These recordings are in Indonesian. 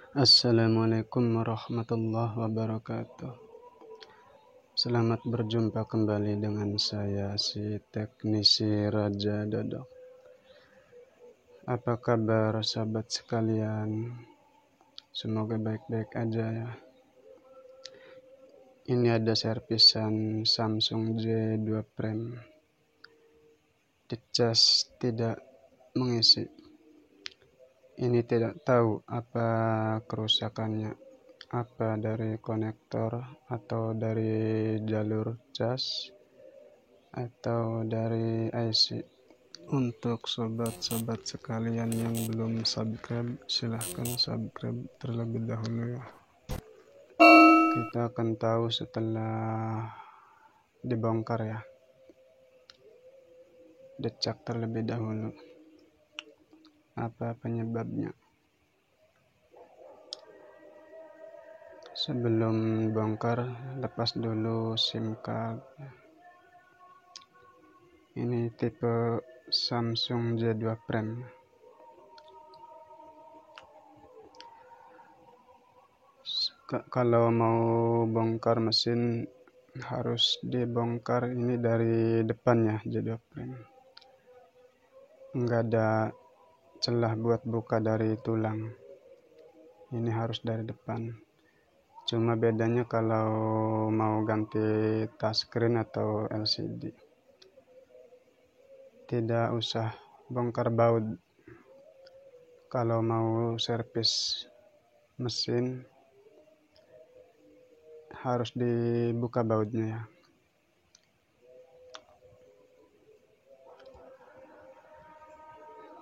Assalamualaikum warahmatullahi wabarakatuh. Selamat berjumpa kembali dengan saya, si teknisi Raja Dodok. Apa kabar sahabat sekalian? Semoga baik-baik aja ya. Ini ada servisan Samsung J2 Prime. Dicas tidak mengisi. Ini tidak tahu apa kerusakannya, apa dari konektor atau dari jalur cas atau dari IC. Untuk sobat-sobat sekalian yang belum subscribe, silahkan subscribe terlebih dahulu ya. Kita akan tahu setelah dibongkar ya. Dicek terlebih dahulu apa penyebabnya. Sebelum bongkar, lepas dulu SIM card. Ini tipe Samsung J2 Prime. Kalau mau bongkar mesin harus dibongkar ini dari depannya J2 Prime. Enggak ada celah buat buka dari tulang. Ini harus dari depan. Cuma bedanya kalau mau ganti touchscreen atau LCD. Tidak usah bongkar baut. Kalau mau servis mesin harus dibuka bautnya ya.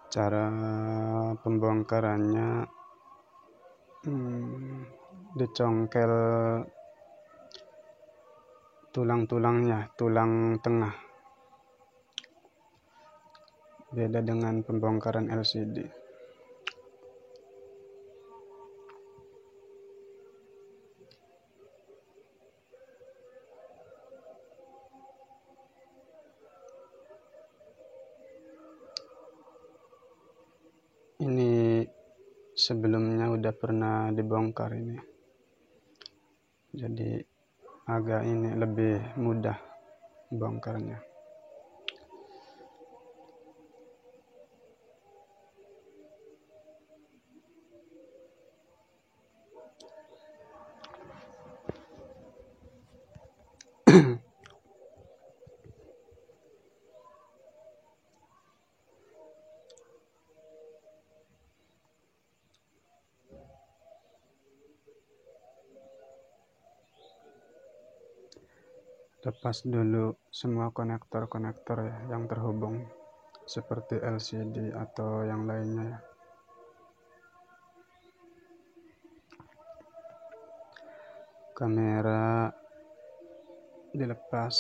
Cara pembongkarannya dicongkel tulang-tulangnya, tulang tengah. Beda dengan pembongkaran LCD. Ini sebelumnya udah pernah dibongkar ini. Jadi agak ini lebih mudah bongkarnya. Lepas dulu semua konektor-konektor ya yang terhubung seperti LCD atau yang lainnya ya. Kamera dilepas.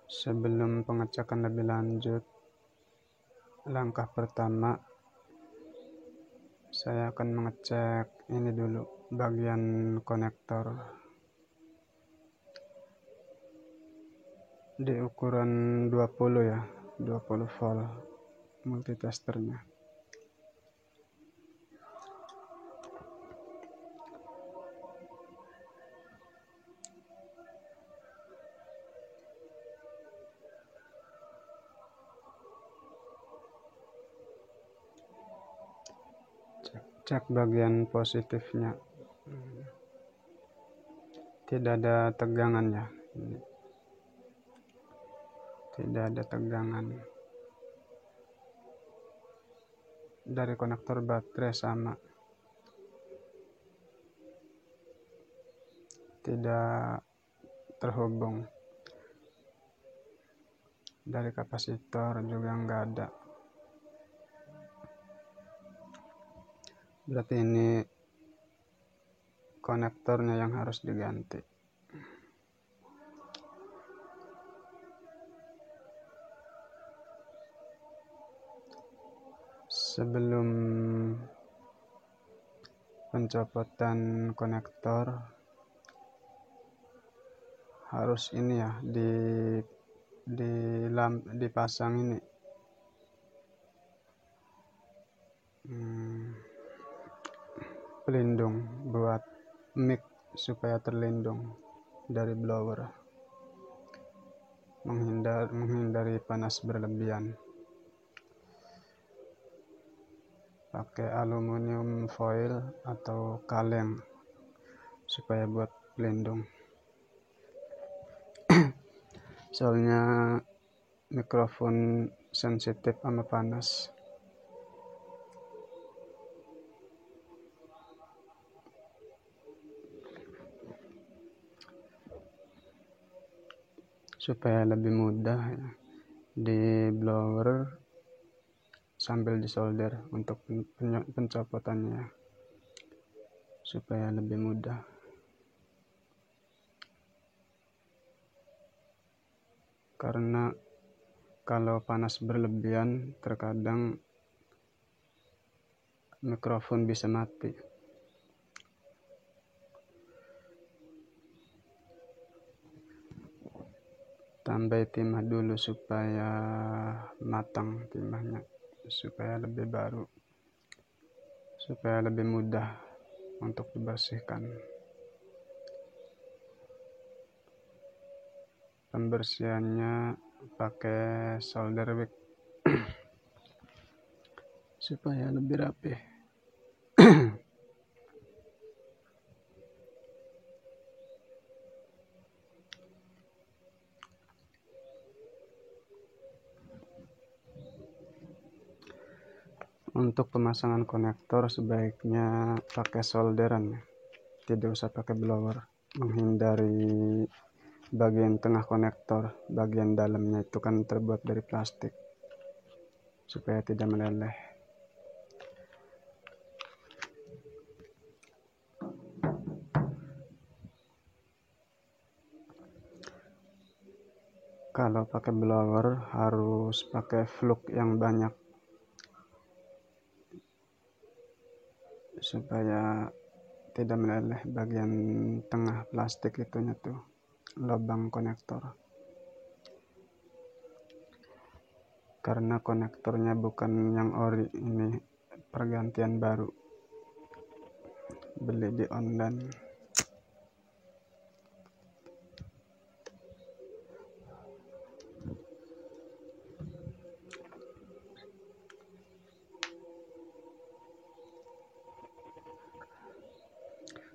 Sebelum pengecekan lebih lanjut, langkah pertama saya akan mengecek ini dulu bagian konektor di ukuran 20 ya, 20 volt multitesternya. Cek bagian positifnya, tidak ada tegangan ya, tidak ada tegangan. Dari konektor baterai sama, tidak terhubung. Dari kapasitor juga enggak ada. Berarti ini konektornya yang harus diganti. Sebelum pencopotan konektor harus ini ya dipasang ini pelindung buat mic supaya terlindung dari blower, menghindari panas berlebihan. Pakai aluminium foil atau kaleng supaya buat pelindung. Soalnya mikrofon sensitif sama panas. Supaya lebih mudah ya, di blower sambil disolder untuk pencopotannya, supaya lebih mudah. Karena kalau panas berlebihan terkadang mikrofon bisa mati. Tambah timah dulu supaya matang timahnya, supaya lebih baru, supaya lebih mudah untuk dibersihkan. Pembersihannya pakai solder wick supaya lebih rapi. Untuk pemasangan konektor sebaiknya pakai solderan, tidak usah pakai blower, menghindari bagian tengah konektor. Bagian dalamnya itu kan terbuat dari plastik, supaya tidak meleleh. Kalau pakai blower harus pakai fluk yang banyak supaya tidak meleleh bagian tengah plastik itunya tuh, lubang konektor. Karena konektornya bukan yang ori, ini pergantian baru, beli di online.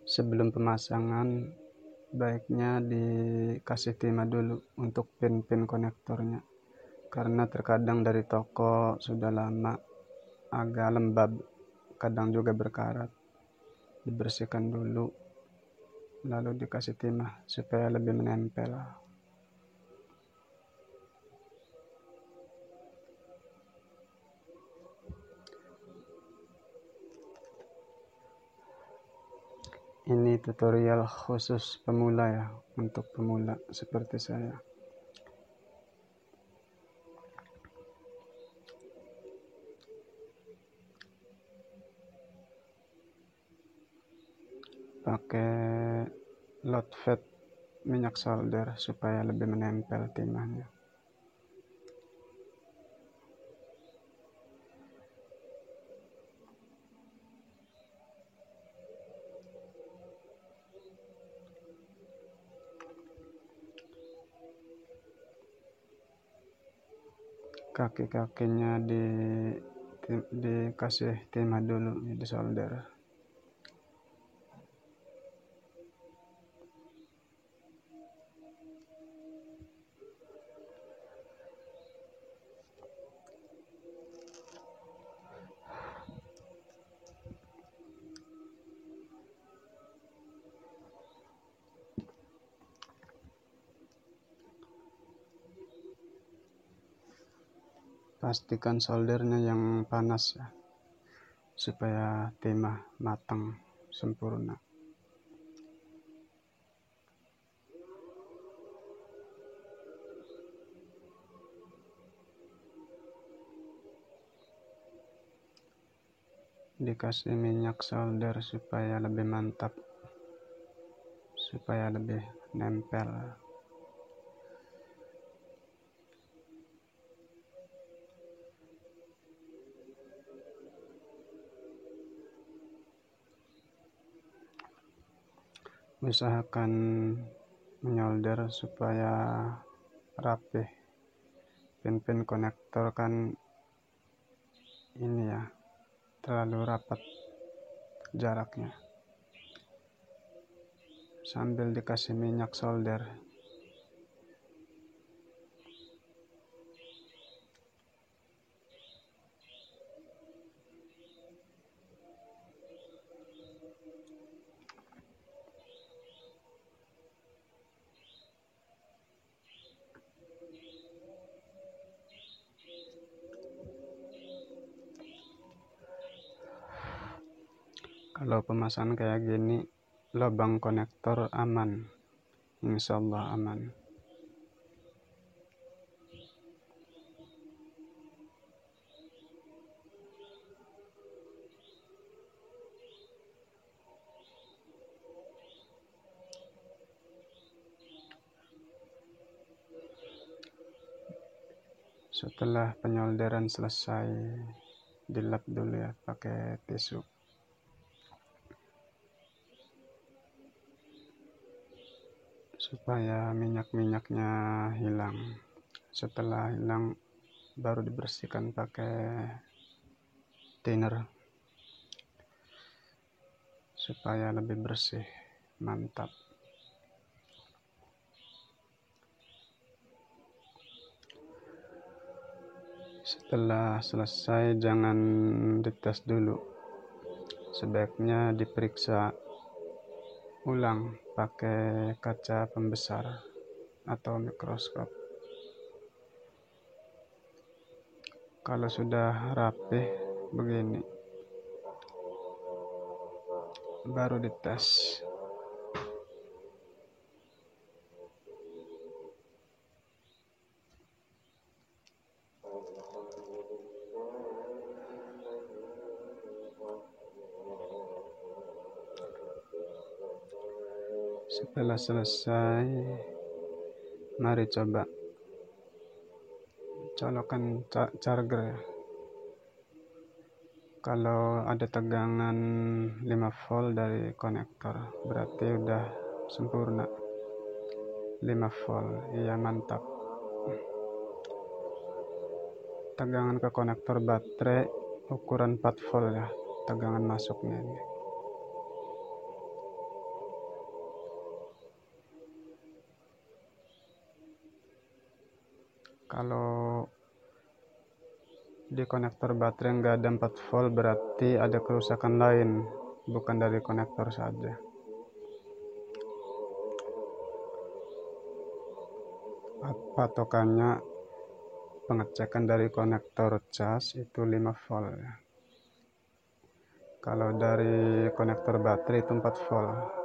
Sebelum pemasangan baiknya dikasih timah dulu untuk pin-pin konektornya, karena terkadang dari toko sudah lama agak lembab, kadang juga berkarat. Dibersihkan dulu lalu dikasih timah supaya lebih menempel. Ini tutorial khusus pemula ya, untuk pemula seperti saya. Pakai lot fat minyak solder supaya lebih menempel timahnya. Kaki-kakinya dikasih timah dulu, di solder. Pastikan soldernya yang panas ya, supaya timah matang sempurna. Dikasih minyak solder supaya lebih mantap, supaya lebih nempel. usahakan menyolder supaya rapih. Pin-pin konektor kan ini ya, terlalu rapat jaraknya, sambil dikasih minyak solder. Kalau pemasangan kayak gini, lubang konektor aman, insyaallah aman. Setelah penyolderan selesai, dilap dulu ya pakai tisu. Supaya minyak-minyaknya hilang. Setelah hilang baru dibersihkan pakai thinner supaya lebih bersih, mantap. Setelah selesai jangan dites dulu, sebaiknya diperiksa ulang pakai kaca pembesar atau mikroskop. Kalau sudah rapih begini, baru dites. Setelah selesai, mari coba colokan charger ya. Kalau ada tegangan 5 volt dari konektor, berarti udah sempurna. 5 volt, iya mantap. Tegangan ke konektor baterai ukuran 4 volt ya, tegangan masuknya ini. Kalau di konektor baterai nggak ada 4 volt, berarti ada kerusakan lain, bukan dari konektor saja. Patokannya pengecekan dari konektor cas itu 5 volt ya. Kalau dari konektor baterai itu 4 volt.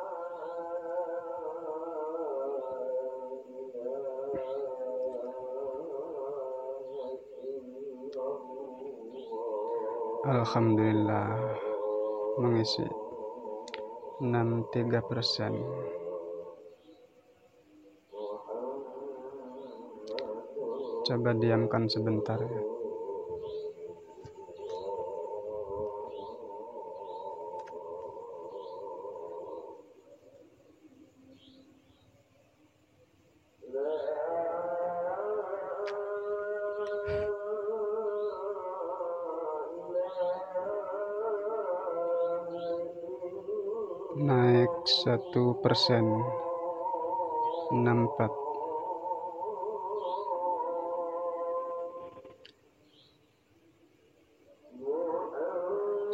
Alhamdulillah mengisi 63%. Coba diamkan sebentar ya. Naik 1%, 64.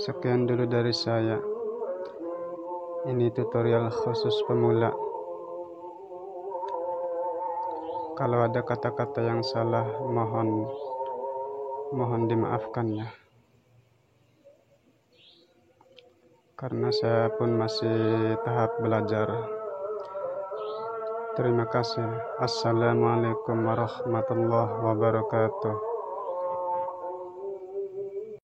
Sekian dulu dari saya. Ini tutorial khusus pemula. Kalau ada kata-kata yang salah, mohon dimaafkan ya. Karena saya pun masih tahap belajar. Terima kasih. Assalamualaikum warahmatullahi wabarakatuh.